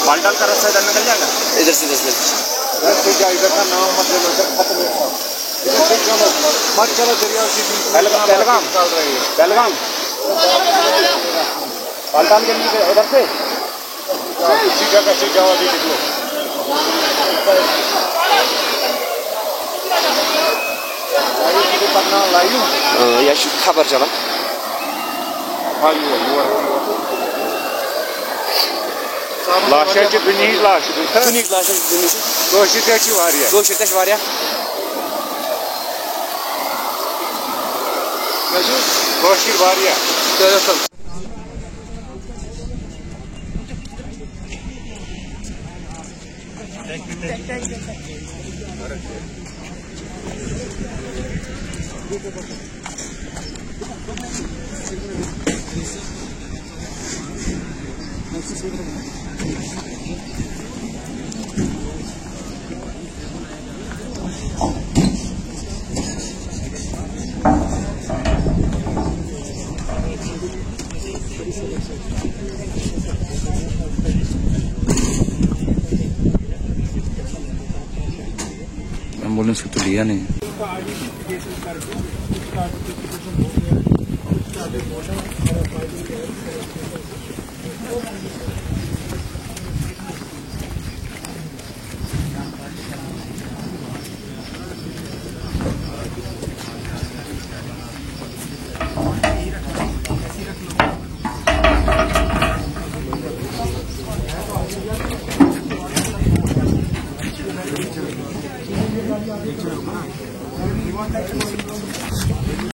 बालटाल का रास्ता इधर निकल जाएगा, इधर से इधर का नाम मत ले लो, खत्म मत चलो दरिया पहलगाम बालटाल के नीचे उधर से उसी जगह से जाओ अभी निकलो। या खबर चला लाशाची दुनिया लाश दुनिया लाश वारिया एम्बुलेंस को तो लिया नहीं।